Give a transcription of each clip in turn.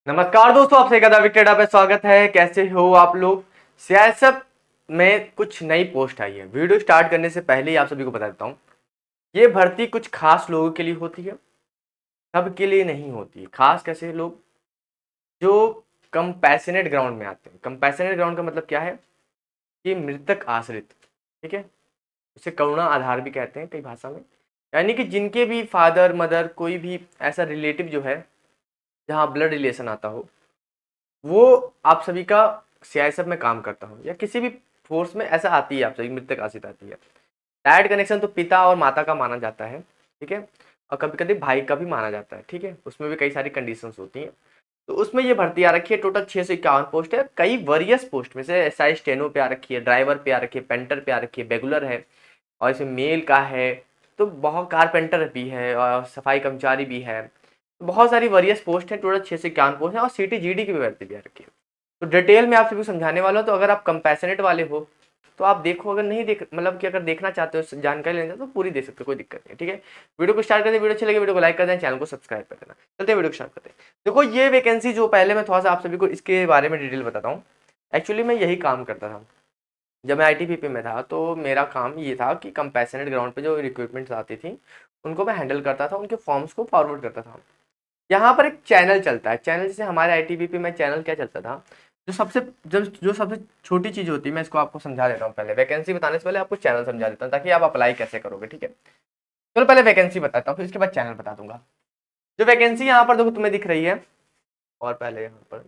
नमस्कार दोस्तों, आपसे एक विकेट पे स्वागत है। कैसे हो आप लोग। सियासत में कुछ नई पोस्ट आई है। वीडियो स्टार्ट करने से पहले ही आप सभी को बता देता हूँ, ये भर्ती कुछ खास लोगों के लिए होती है, सबके लिए नहीं होती। खास कैसे लोग जो कंपैशनेट ग्राउंड में आते हैं। कंपैशनेट ग्राउंड का मतलब क्या है कि मृतक आश्रित, ठीक है, उसे करुणा आधार भी कहते हैं कई भाषा में। यानी कि जिनके भी फादर मदर कोई भी ऐसा रिलेटिव जो है जहाँ ब्लड रिलेशन आता हो, वो आप सभी का सीआईएसएफ में काम करता हो या किसी भी फोर्स में ऐसा आती है, आप सभी मृतक आश्रित आती है। डायरेक्ट कनेक्शन तो पिता और माता का माना जाता है, ठीक है, और कभी कभी भाई का भी माना जाता है, ठीक है। उसमें भी कई सारी कंडीशंस होती हैं। तो उसमें ये भर्ती आ रखी है। टोटल 651 पोस्ट है। कई वरियस पोस्ट में से एसआई स्टेनो पे आ रखी है, ड्राइवर पे आ रखी है, पेंटर पे आ रखी है, रेगुलर है, और इसमें मेल का है, तो बहुत कारपेंटर भी है और सफाई कर्मचारी भी है। बहुत सारी वरियस पोस्ट है। टोटल 651 पोस्ट है और सीटी जीडी की भी भर्ती भी आ रखी है। तो डिटेल में आप सभी को समझाने वाला हूँ। तो अगर आप कंपैशनेट वाले हो तो आप देखो, अगर नहीं देख मतलब कि अगर देखना चाहते हो, जानकारी लेना चाहते हो, तो पूरी दे सकते हो, कोई दिक्कत नहीं, ठीक है। वीडियो को स्टार्ट करते हैं। वीडियो अच्छी लगे वीडियो को लाइक कर दें, चैनल को सब्सक्राइब कर देना। चलते हैं वीडियो को स्टार्ट करते हैं। देखो ये वैकेंसी जो पहले मैं थोड़ा सा आप सभी को इसके बारे में डिटेल बताता हूँ। एक्चुअली मैं यही काम करता था जब मैं आईटीबीपी में था। तो मेरा काम ये था कि कंपैशनेट ग्राउंड पे जो रिक्रूटमेंट्स आती थी उनको मैं हैंडल करता था, उनके फॉर्म्स को फॉरवर्ड करता था। यहाँ पर एक चैनल चलता है। चैनल जैसे हमारे आईटीबीपी में चैनल क्या चलता था, जो सबसे छोटी चीज होती है, मैं इसको आपको समझा देता हूँ। पहले वैकेंसी बताने से पहले आपको चैनल समझा देता हूँ ताकि आप अप्लाई कैसे करोगे, ठीक है। चलो पहले वैकेंसी बताता हूँ, फिर इसके बाद चैनल बता दूंगा। जो वैकेंसी यहाँ पर देखो तुम्हें दिख रही है, और पहले यहाँ पर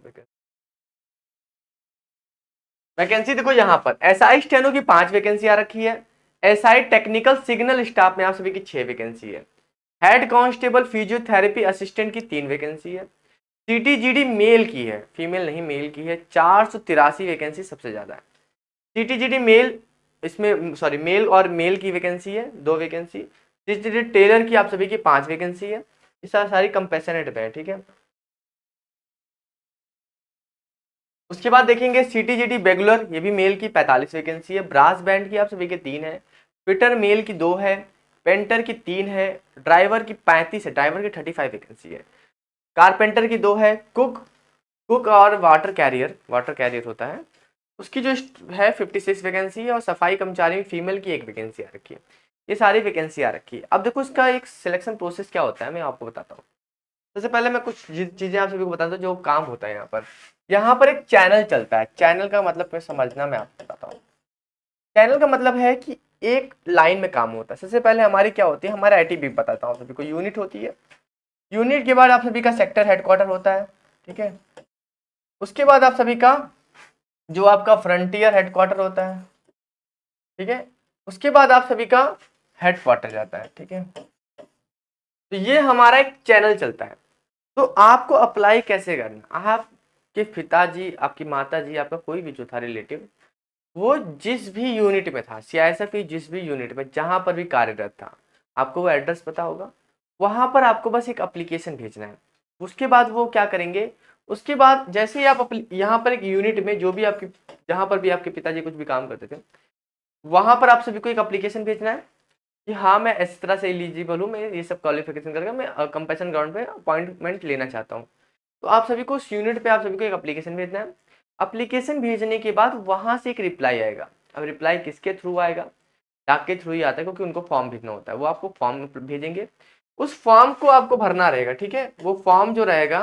वैकेंसी देखो, यहाँ पर एसआई स्टेनो की 5 वैकेंसी आ रखी है। एसआई टेक्निकल सिग्नल स्टाफ में आप सभी की 6 वैकेंसी है। हेड कांस्टेबल फिजियोथेरेपी असिस्टेंट की 3 वैकेंसी है। सीटीजीडी मेल की है, फीमेल नहीं मेल की है। 483 वैकेंसी सबसे ज्यादा है। सीटीजीडी मेल, इसमें सॉरी मेल और मेल की वैकेंसी है 2 वैकेंसी। सीटीजीडी टेलर की आप सभी की 5 वैकेंसी है। ये सारी कंपैशनेट पे है, ठीक है। उसके बाद देखेंगे सीटीजीडी रेगुलर, ये भी मेल की 45 वैकेंसी है। ब्रास बैंड की आप सभी के 3 है। फिटर मेल की 2 है। पेंटर की 3 है। ड्राइवर की 35 है, ड्राइवर की 35 वैकेंसी है। कारपेंटर की 2 है। कुक, कुक और वाटर कैरियर होता है, उसकी जो है 56 वैकेंसी है। और सफाई कर्मचारी में फीमेल की 1 वैकेंसी आ रखी है। ये सारी वैकेंसी आ रखी है। अब देखो इसका एक सिलेक्शन प्रोसेस क्या होता है, मैं आपको बताता हूँ। सबसे पहले मैं कुछ चीजें आप सभी को बताता हूँ जो काम होता है यहाँ पर। यहाँ पर एक चैनल चलता है। चैनल का मतलब मैं समझना, मैं आपको बताता हूँ। चैनल का मतलब है कि एक लाइन में काम होता है। सबसे पहले हमारी क्या होती है, हमारे आईटीबी बताता हूँ सभी को, यूनिट होती है। यूनिट के बाद आप सभी का सेक्टर हेडक्वार्टर होता है, ठीक है। उसके बाद आप सभी का जो आपका फ्रंटियर हेडक्वार्टर होता है, ठीक है। उसके बाद आप सभी का हेडक्वार्टर जाता है, ठीक है। तो ये हमारा एक चैनल चलता है। तो आपको अप्लाई कैसे करना, आपके पिताजी, आपकी माता जी, आपका कोई भी जो था रिलेटिव, वो जिस भी यूनिट में था, सीआईएसएफ की जिस भी यूनिट में जहां पर भी कार्यरत था, आपको वो एड्रेस पता होगा। वहां पर आपको बस एक एप्लीकेशन भेजना है। उसके बाद वो क्या करेंगे, उसके बाद जैसे ही आप यहाँ पर एक यूनिट में जो भी आपकी, जहां पर भी आपके पिताजी कुछ भी काम करते थे, वहां पर आप सभी को एक एप्लीकेशन भेजना है कि हाँ मैं इस तरह से एलिजिबल हूँ, मैं ये सब क्वालिफिकेशन करके मैं कंपैशन ग्राउंड पे अपॉइंटमेंट लेना चाहता हूँ। तो आप सभी को उस यूनिट पे आप सभी को एक एप्लीकेशन भेजना है। एप्लीकेशन भेजने के बाद वहां से एक रिप्लाई आएगा। अब रिप्लाई किसके थ्रू आएगा, डाक के थ्रू ही आता है, क्योंकि उनको फॉर्म भेजना होता है। वो आपको फॉर्म भेजेंगे, उस फॉर्म को आपको भरना रहेगा, ठीक है। वो फॉर्म जो रहेगा,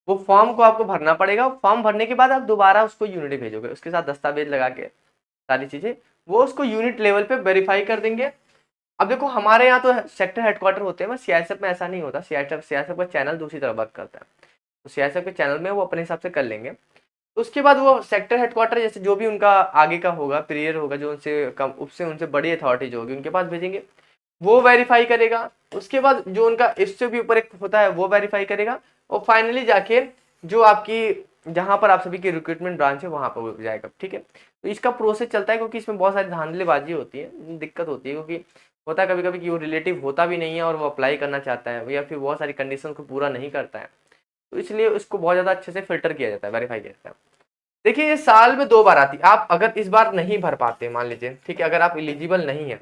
वो फॉर्म को आपको भरना पड़ेगा। फॉर्म भरने के बाद आप दोबारा उसको यूनिट भेजोगे, उसके साथ दस्तावेज लगा के सारी चीजें, वो उसको यूनिट लेवल पे वेरीफाई कर देंगे। अब देखो हमारे यहाँ तो सेक्टर हेडक्वार्टर होते हैं, बस सीआईएसएफ में ऐसा नहीं होता। सीआईएसएफ का चैनल दूसरी तरफ वर्क करता है। तो सीआईएसएफ के चैनल में वो अपने हिसाब से कर लेंगे। तो उसके बाद वो सेक्टर हेडक्वार्टर जैसे जो भी उनका आगे का होगा, पीरियर होगा, जो उनसे कम, उससे उनसे बड़ी अथॉरिटी जो होगी उनके पास भेजेंगे, वो वेरीफाई करेगा। उसके बाद जो उनका इससे भी ऊपर एक होता है वो वेरीफाई करेगा। और फाइनली जाके जो आपकी, जहां पर आप सभी की रिक्रूटमेंट ब्रांच है वहां पर हो जाएगा, ठीक है। तो इसका प्रोसेस चलता है, क्योंकि इसमें बहुत सारी धांधलेबाजी होती है, दिक्कत होती है, क्योंकि होता है कभी कभी कि वो रिलेटिव होता भी नहीं है और वो अप्लाई करना चाहता है, या फिर बहुत सारी कंडीशन को पूरा नहीं करता है। तो इसलिए उसको बहुत ज्यादा अच्छे से फिल्टर किया जाता है, वेरीफाई किया जाता है। देखिए ये साल में 2 बार आती है। आप अगर इस बार नहीं भर पाते, मान लीजिए, ठीक है, अगर आप एलिजिबल नहीं है,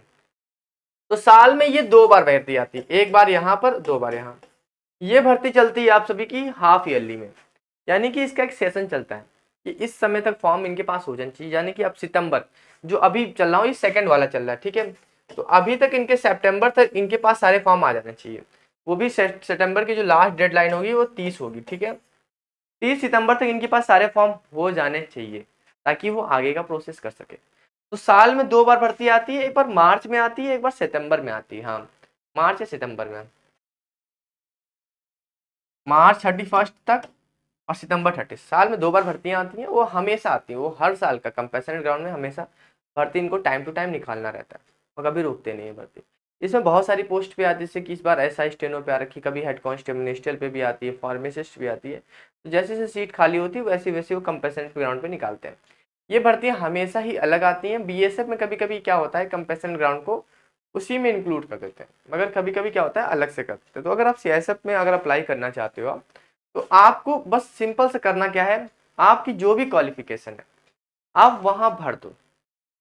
तो साल में ये 2 बार भर्ती आती है। एक बार यहाँ पर, 2 बार यहाँ। ये भर्ती चलती है आप सभी की हाफ ईयरली में, यानी कि इसका एक सेशन चलता है कि इस समय तक फॉर्म इनके पास हो जाना चाहिए, यानी कि अब सितंबर जो अभी चल रहा हो ये सेकंड वाला चल रहा है, ठीक है। तो अभी तक इनके सितंबर तक इनके पास सारे फॉर्म आ जाने चाहिए, वो भी सितंबर की जो लास्ट डेडलाइन होगी वो 30 होगी, ठीक है। 30 सितंबर तक इनके पास सारे फॉर्म हो जाने चाहिए ताकि वो आगे का प्रोसेस कर सके। तो साल में 2 बार भर्ती आती है, एक बार मार्च में आती है, एक बार सितंबर में आती है। हाँ, मार्च या सितंबर में, मार्च 31 तक और सितंबर 30, साल में 2 बार भर्तियां आती हैं, वो हमेशा आती हैं, वो हर साल का कंपैशनर ग्राउंड में हमेशा भर्ती इनको टाइम टू टाइम निकालना रहता है, वो कभी रुकते नहीं है भर्ती। इसमें बहुत सारी पोस्ट पे आती है, जैसे कि इस बार एसआई स्टेनो पे आ रखी, कभी हेड कांस्टेबल मिनिस्टर पे भी आती है, फार्मासिस्ट भी आती है। तो जैसे जैसे सीट खाली होती है वैसे वैसे वो कंपैशनर ग्राउंड पे निकालते हैं। ये भर्तियां हमेशा ही अलग आती हैं। बीएसएफ में कभी कभी क्या होता है, कंपैशनर ग्राउंड को उसी में इंक्लूड कर देते हैं, मगर कभी कभी क्या होता है अलग से कर देते हैं। तो अगर आप सीआईएसएफ में अगर अप्लाई करना चाहते हो आप, तो आपको बस सिंपल से करना क्या है, आपकी जो भी क्वालिफिकेशन है आप वहां भर दो।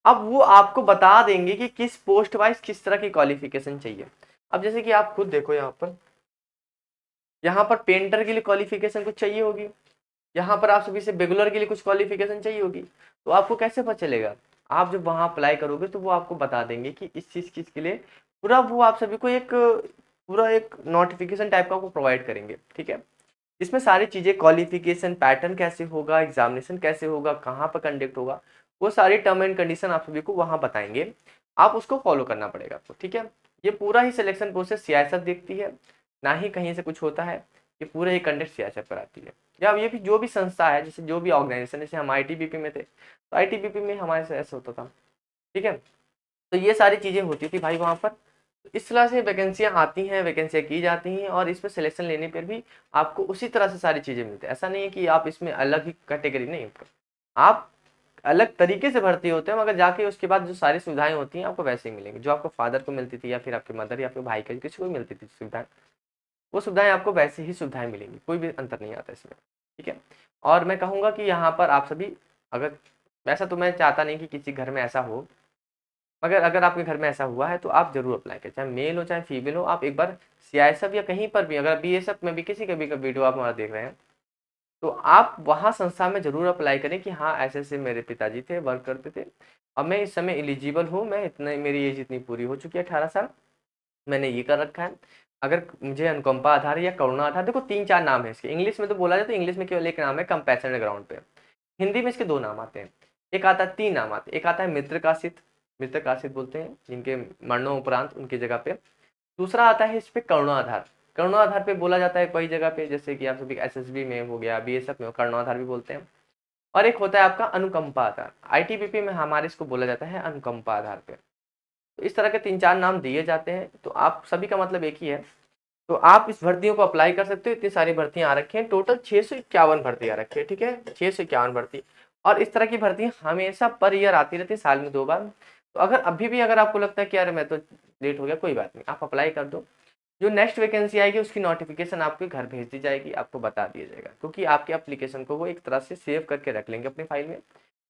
अब वो आपको बता देंगे कि किस पोस्ट वाइज किस तरह की क्वालिफिकेशन चाहिए। अब जैसे कि आप खुद देखो, यहाँ पर पेंटर के लिए क्वालिफिकेशन कुछ चाहिए होगी, यहाँ पर आप सभी से बेगुलर के लिए कुछ क्वालिफिकेशन चाहिए होगी। तो आपको कैसे पता चलेगा, आप जब वहां अप्लाई करोगे तो वो आपको बता देंगे कि इस चीज के लिए पूरा वो आप सभी को एक पूरा एक नोटिफिकेशन टाइप का आपको प्रोवाइड करेंगे, ठीक है। इसमें सारी चीजें, क्वालिफिकेशन पैटर्न कैसे होगा, एग्जामिनेशन कैसे होगा, कहाँ पर कंडक्ट होगा, वो सारी टर्म एंड कंडीशन आप सभी को वहां बताएंगे। आप उसको फॉलो करना पड़ेगा आपको, ठीक है। ये पूरा ही सिलेक्शन प्रोसेस सीआईएसएफ देखती है, ना ही कहीं से कुछ होता है, ये पूरे ही कंडक्ट सीआईएसएफ कराती है। या ये भी जो भी संस्था है, जैसे जो भी ऑर्गेनाइजेशन, जैसे हम आईटीबीपी में थे तो आईटीबीपी में हमारे से ऐसा होता था, ठीक है। तो ये सारी चीजें होती थी भाई वहां पर। इस तरह से वैकेंसियां आती हैं, वैकेंसियां की जाती हैं, और इसमें सिलेक्शन लेने पर भी आपको उसी तरह से सारी चीजें मिलती है। ऐसा नहीं है कि आप इसमें अलग ही कैटेगरी, नहीं, आप अलग तरीके से भर्ती होते हैं, मगर जाके उसके बाद जो सारी सुविधाएं होती हैं आपको वैसे ही मिलेंगी, जो आपको फादर को मिलती थी या फिर आपके मदर या फिर भाई का किसी को भी मिलती थी सुविधाएं, वो सुविधाएं आपको वैसे ही सुविधाएं मिलेंगी, कोई भी अंतर नहीं आता इसमें, ठीक है। और मैं कहूँगा कि यहाँ पर आप सभी, अगर, वैसा तो मैं चाहता नहीं कि किसी घर में ऐसा हो, मगर अगर आपके घर में ऐसा हुआ है तो आप जरूर अप्लाई करें, चाहे मेल हो चाहे फीमेल हो। आप एक बार सीआईएसएफ या कहीं पर भी, अगर बीएसएफ में भी किसी का भी वीडियो आप हमारा देख रहे हैं, तो आप वहाँ संस्था में जरूर अप्लाई करें कि हाँ ऐसे ऐसे मेरे पिताजी थे, वर्क करते थे, अब मैं इस समय एलिजिबल हूँ, मैं इतने, मेरी एज इतनी पूरी हो चुकी है 18 साल, मैंने ये कर रखा है। अगर मुझे अनुकंपा आधार या करुणा आधार, देखो 3-4 नाम है इसके, इंग्लिश में तो बोला जाता है, इंग्लिश में केवल एक नाम है कंपैशनर ग्राउंड पे, हिंदी में इसके 2 नाम आते हैं, एक आता है, 3 नाम आते हैं, एक आता है मित्रकाशित, मित्रकाशित बोलते हैं जिनके मरणों उपरांत उनकी जगह पे। दूसरा आता है इस पे करुणाधार, करुणाधार पे बोला जाता है कई जगह पे, जैसे कि आप सभी एसएसबी में हो गया, बीएसएफ में करुणाधार भी बोलते हैं। और एक होता है आपका अनुकंपा आधार, आईटीबीपी में हमारे इसको बोला जाता है अनुकंपा आधार पे। तो इस तरह के 3-4 नाम दिए जाते हैं, तो आप सभी का मतलब एक ही है। तो आप इस भर्तियों को अप्लाई कर सकते हो, इतनी सारी भर्तियां आ रखी हैं, टोटल 651 भर्ती आ रखी है, ठीक है, 651 भर्ती। और इस तरह की भर्तियां हमेशा पर ईयर आती रहती है, साल में 2 बार। तो अगर अभी भी अगर आपको लगता है कि यार मैं तो लेट हो गया, कोई बात नहीं, आप अप्लाई कर दो। जो नेक्स्ट वैकेंसी आएगी उसकी नोटिफिकेशन आपके घर भेज दी जाएगी, आपको बता दिया जाएगा, क्योंकि आपके एप्लीकेशन को वो एक तरह से सेव करके रख लेंगे अपनी फाइल में।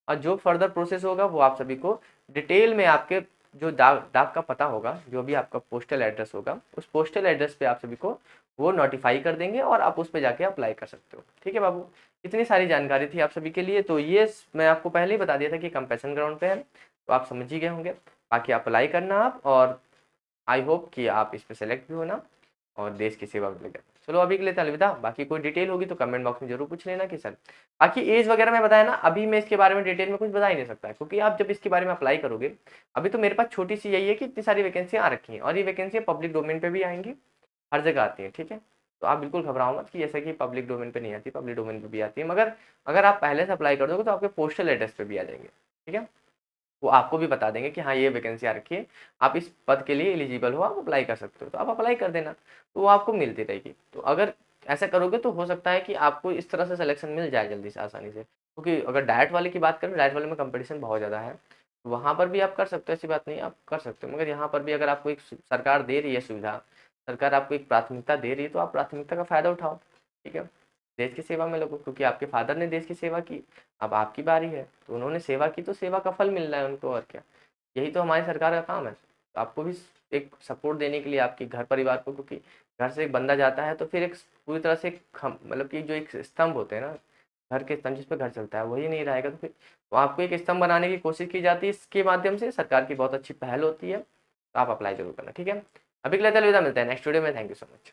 और जो फर्दर प्रोसेस होगा वो आप सभी को डिटेल में, आपके जो डाक का पता होगा, जो भी आपका पोस्टल एड्रेस होगा, उस पोस्टल एड्रेस पे आप सभी को वो नोटिफाई कर देंगे, और आप उस पे जाके अप्लाई कर सकते हो, ठीक है बाबू। इतनी सारी जानकारी थी आप सभी के लिए, तो ये मैं आपको पहले ही बता दिया था कि कंपैशन ग्राउंड पे है, तो आप समझ ही गए होंगे। बाकी अप्लाई करना आप, और आई होप कि आप इस पे सेलेक्ट भी होना और देश की सेवा में लगे। चलो अभी के लिए तो अलविदा, बाकी कोई डिटेल होगी तो कमेंट बॉक्स में जरूर पूछ लेना कि सर, बाकी एज वगैरह मैं बताया ना, अभी मैं इसके बारे में डिटेल में कुछ बता ही नहीं सकता, क्योंकि आप जब इसके बारे में अप्लाई करोगे, अभी तो मेरे पास छोटी सी यही है कि इतनी सारी वैकेंसियां आ रखी हैं, और ये वैकेंसियां पब्लिक डोमेन पे भी आएंगी, हर जगह आती है, ठीक है। तो आप बिल्कुल घबराओ मत कि जैसे कि पब्लिक डोमेन पे नहीं आती, पब्लिक डोमेन पे भी आती है, मगर अगर आप पहले से अप्लाई कर दोगे तो आपके पोस्टल एड्रेस पे भी आ जाएंगे, ठीक है। वो आपको भी बता देंगे कि हाँ ये वैकेंसी आ रखी है, आप इस पद के लिए एलिजिबल हो, आप अप्लाई कर सकते हो, तो आप अप्लाई कर देना, तो वो आपको मिलती रहेगी। तो अगर ऐसा करोगे तो हो सकता है कि आपको इस तरह से सिलेक्शन मिल जाए जल्दी से, आसानी से, क्योंकि अगर डाइट वाले की बात करें, डाइट वाले में कंपटीशन बहुत ज़्यादा है, तो वहाँ पर भी आप कर सकते हो, ऐसी बात नहीं, आप कर सकते हो, मगर यहाँ पर भी अगर आपको एक सरकार दे रही है सुविधा, सरकार आपको एक प्राथमिकता दे रही है, तो आप प्राथमिकता का फ़ायदा उठाओ, ठीक है। देश की सेवा में लगो, क्योंकि आपके फादर ने देश की सेवा की, अब आपकी बारी है, तो उन्होंने सेवा की तो सेवा का फल मिल रहा है उनको, और क्या, यही तो हमारी सरकार का काम है। तो आपको भी एक सपोर्ट देने के लिए आपके घर परिवार को, क्योंकि घर से एक बंदा जाता है तो फिर एक पूरी तरह से एक मतलब कि जो एक स्तंभ होते हैं ना, घर के स्तंभ जिस पे घर चलता है वही नहीं रहेगा, तो फिर तो आपको एक स्तंभ बनाने की कोशिश की जाती है। इसके माध्यम से सरकार की बहुत अच्छी पहल होती है, तो आप अप्लाई जरूर करना, ठीक है। अभी के लिए अलविदा, मिलते हैं नेक्स्ट वीडियो में। Thank you so much.